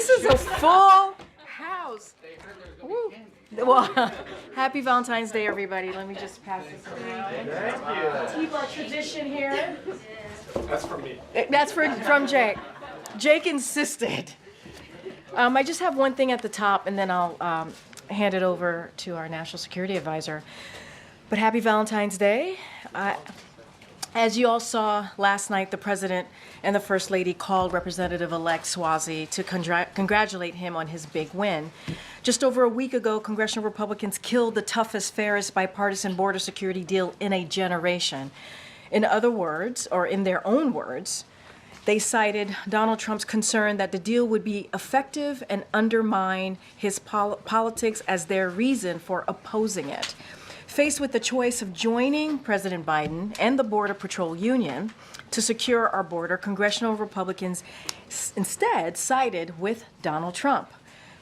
This is a full house. Woo. Well, happy Valentine's Day, everybody. Let me just pass this around. Keep our tradition here. That's from me. That's from Jake. Jake insisted. I just have one thing at the top, and then I'll hand it over to our National Security Advisor. But happy Valentine's Day. As you all saw last night, the President and the First Lady called Representative-elect Swazi to congratulate him on his big win. Just over a week ago, congressional Republicans killed the toughest, fairest bipartisan border security deal in a generation. In other words, or in their own words, they cited Donald Trump's concern that the deal would be effective and undermine his politics as their reason for opposing it. Faced with the choice of joining President Biden and the Border Patrol Union to secure our border, congressional Republicans instead sided with Donald Trump,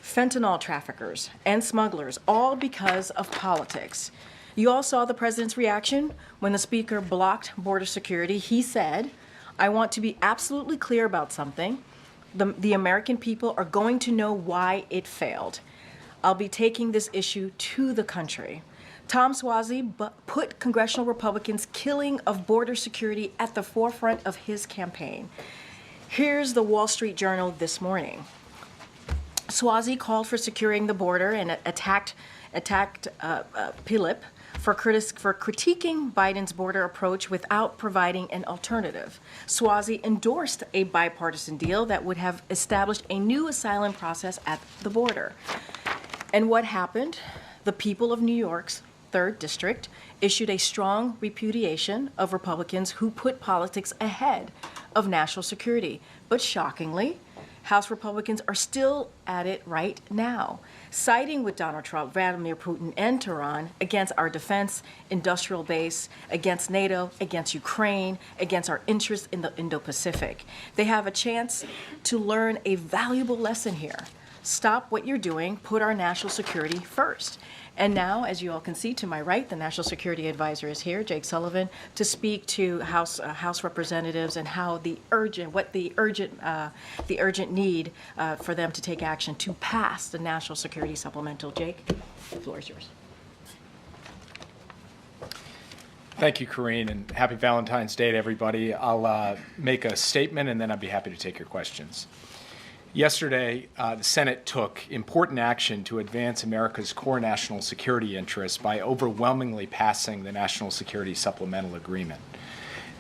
fentanyl traffickers and smugglers, all because of politics. You all saw the president's reaction when the speaker blocked border security. He said, "I want to be absolutely clear about something. The American people are going to know why it failed. I'll be taking this issue to the country." Tom Swazi put congressional Republicans' killing of border security at the forefront of his campaign. Here's the Wall Street Journal this morning. Swazi called for securing the border and attacked Philip for critiquing Biden's border approach without providing an alternative. Swazi endorsed a bipartisan deal that would have established a new asylum process at the border. And what happened? The people of New York's 3rd District issued a strong repudiation of Republicans who put politics ahead of national security. But shockingly, House Republicans are still at it right now, siding with Donald Trump, Vladimir Putin, and Tehran against our defense industrial base, against NATO, against Ukraine, against our interests in the Indo-Pacific. They have a chance to learn a valuable lesson here. Stop what you're doing, put our national security first. And now, as you all can see to my right, the National Security Advisor is here, Jake Sullivan, to speak to House representatives and how the urgent need for them to take action to pass the National Security Supplemental. Jake, the floor is yours. Thank you, Karine, and happy Valentine's Day to everybody. I'll make a statement, and then I'd be happy to take your questions. Yesterday, the Senate took important action to advance America's core national security interests by overwhelmingly passing the National Security Supplemental Agreement.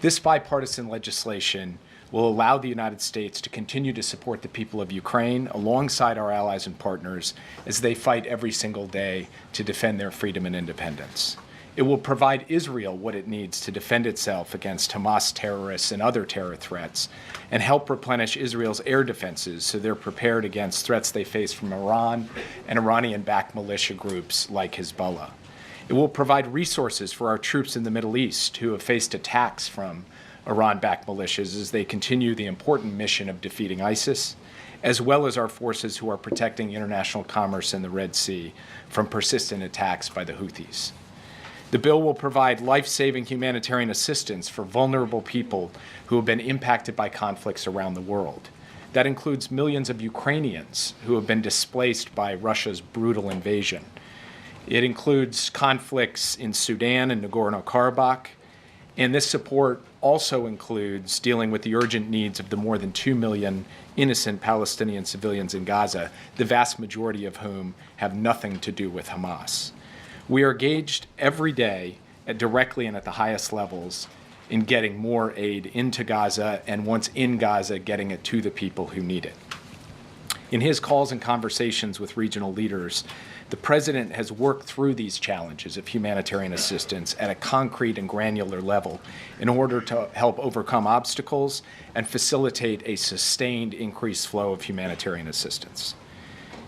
This bipartisan legislation will allow the United States to continue to support the people of Ukraine alongside our allies and partners as they fight every single day to defend their freedom and independence. It will provide Israel what it needs to defend itself against Hamas terrorists and other terror threats, and help replenish Israel's air defenses so they're prepared against threats they face from Iran and Iranian-backed militia groups like Hezbollah. It will provide resources for our troops in the Middle East who have faced attacks from Iran-backed militias as they continue the important mission of defeating ISIS, as well as our forces who are protecting international commerce in the Red Sea from persistent attacks by the Houthis. The bill will provide life-saving humanitarian assistance for vulnerable people who have been impacted by conflicts around the world. That includes millions of Ukrainians who have been displaced by Russia's brutal invasion. It includes conflicts in Sudan and Nagorno-Karabakh, and this support also includes dealing with the urgent needs of the more than 2 million innocent Palestinian civilians in Gaza, the vast majority of whom have nothing to do with Hamas. We are engaged every day, directly and at the highest levels, in getting more aid into Gaza, and once in Gaza, getting it to the people who need it. In his calls and conversations with regional leaders, the President has worked through these challenges of humanitarian assistance at a concrete and granular level in order to help overcome obstacles and facilitate a sustained increased flow of humanitarian assistance.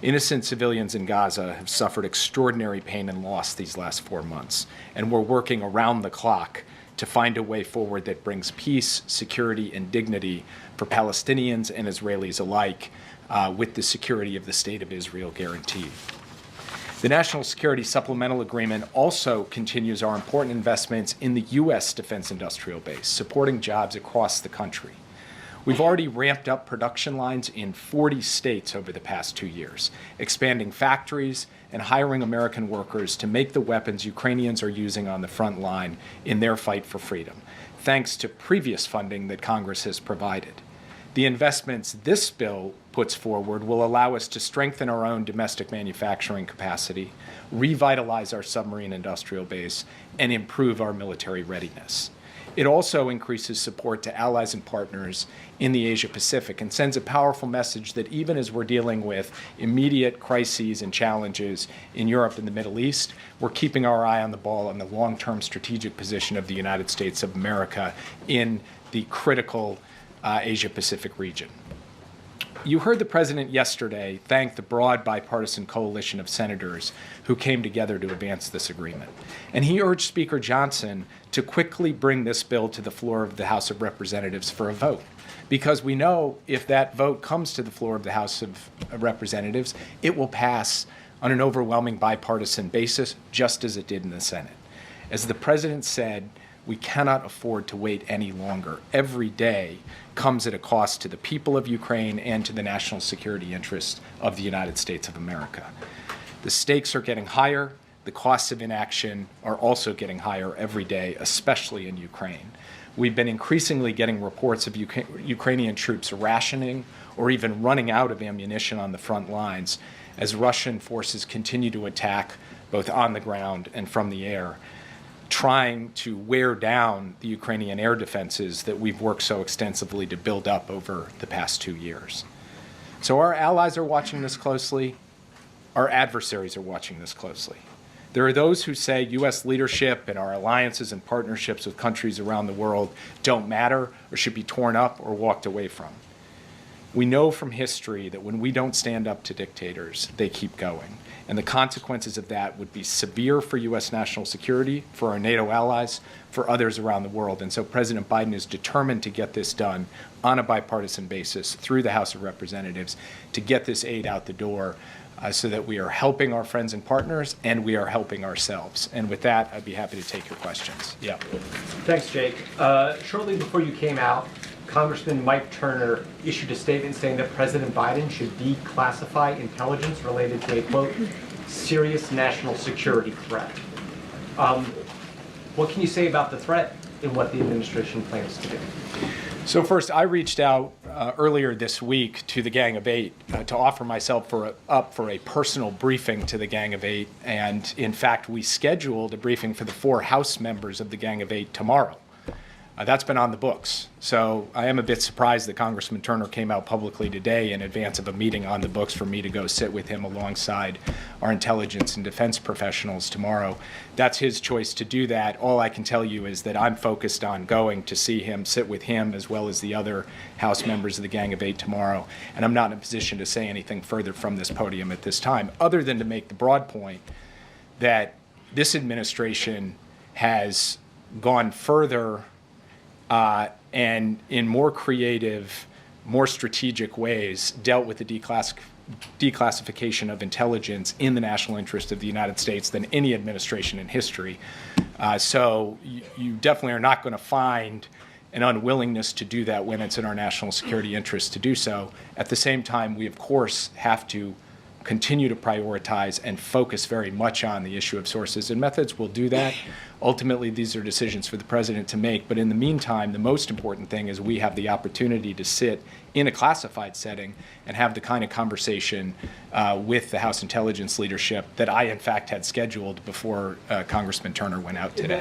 Innocent civilians in Gaza have suffered extraordinary pain and loss these last 4 months, and we're working around the clock to find a way forward that brings peace, security, and dignity for Palestinians and Israelis alike, with the security of the State of Israel guaranteed. The National Security Supplemental Agreement also continues our important investments in the U.S. defense industrial base, supporting jobs across the country. We've already ramped up production lines in 40 states over the past 2 years, expanding factories and hiring American workers to make the weapons Ukrainians are using on the front line in their fight for freedom, thanks to previous funding that Congress has provided. The investments this bill puts forward will allow us to strengthen our own domestic manufacturing capacity, revitalize our submarine industrial base, and improve our military readiness. It also increases support to allies and partners in the Asia-Pacific and sends a powerful message that even as we're dealing with immediate crises and challenges in Europe and the Middle East, we're keeping our eye on the ball on the long-term strategic position of the United States of America in the critical Asia-Pacific region. You heard the President yesterday thank the broad bipartisan coalition of senators who came together to advance this agreement. And he urged Speaker Johnson to quickly bring this bill to the floor of the House of Representatives for a vote. Because we know if that vote comes to the floor of the House of Representatives, it will pass on an overwhelming bipartisan basis, just as it did in the Senate. As the President said, we cannot afford to wait any longer. Every day comes at a cost to the people of Ukraine and to the national security interests of the United States of America. The stakes are getting higher. The costs of inaction are also getting higher every day, especially in Ukraine. We've been increasingly getting reports of Ukrainian troops rationing or even running out of ammunition on the front lines as Russian forces continue to attack both on the ground and from the air, trying to wear down the Ukrainian air defenses that we've worked so extensively to build up over the past 2 years. So our allies are watching this closely. Our adversaries are watching this closely. There are those who say U.S. leadership and our alliances and partnerships with countries around the world don't matter or should be torn up or walked away from. We know from history that when we don't stand up to dictators, they keep going. And the consequences of that would be severe for U.S. national security, for our NATO allies, for others around the world. And so President Biden is determined to get this done on a bipartisan basis through the House of Representatives to get this aid out the door so that we are helping our friends and partners and we are helping ourselves. And with that, I'd be happy to take your questions. Yeah. Thanks, Jake. Shortly before you came out, Congressman Mike Turner issued a statement saying that President Biden should declassify intelligence related to a, quote, serious national security threat. What can you say about the threat and what the administration plans to do? So first, I reached out earlier this week to the Gang of Eight to offer myself up for a personal briefing to the Gang of Eight. And in fact, we scheduled a briefing for the 4 House members of the Gang of Eight tomorrow. That's been on the books. So I am a bit surprised that Congressman Turner came out publicly today in advance of a meeting on the books for me to go sit with him alongside our intelligence and defense professionals tomorrow. That's his choice to do that. All I can tell you is that I'm focused on going to see him, sit with him, as well as the other House members of the Gang of Eight tomorrow. And I'm not in a position to say anything further from this podium at this time, other than to make the broad point that this administration has gone further and in more creative, more strategic ways dealt with the declassification of intelligence in the national interest of the United States than any administration in history. So you definitely are not going to find an unwillingness to do that when it's in our national security interest to do so. At the same time, we of course have to continue to prioritize and focus very much on the issue of sources and methods. We'll do that. Ultimately, these are decisions for the president to make. But in the meantime, the most important thing is we have the opportunity to sit in a classified setting and have the kind of conversation with the House intelligence leadership that I, in fact, had scheduled before Congressman Turner went out today.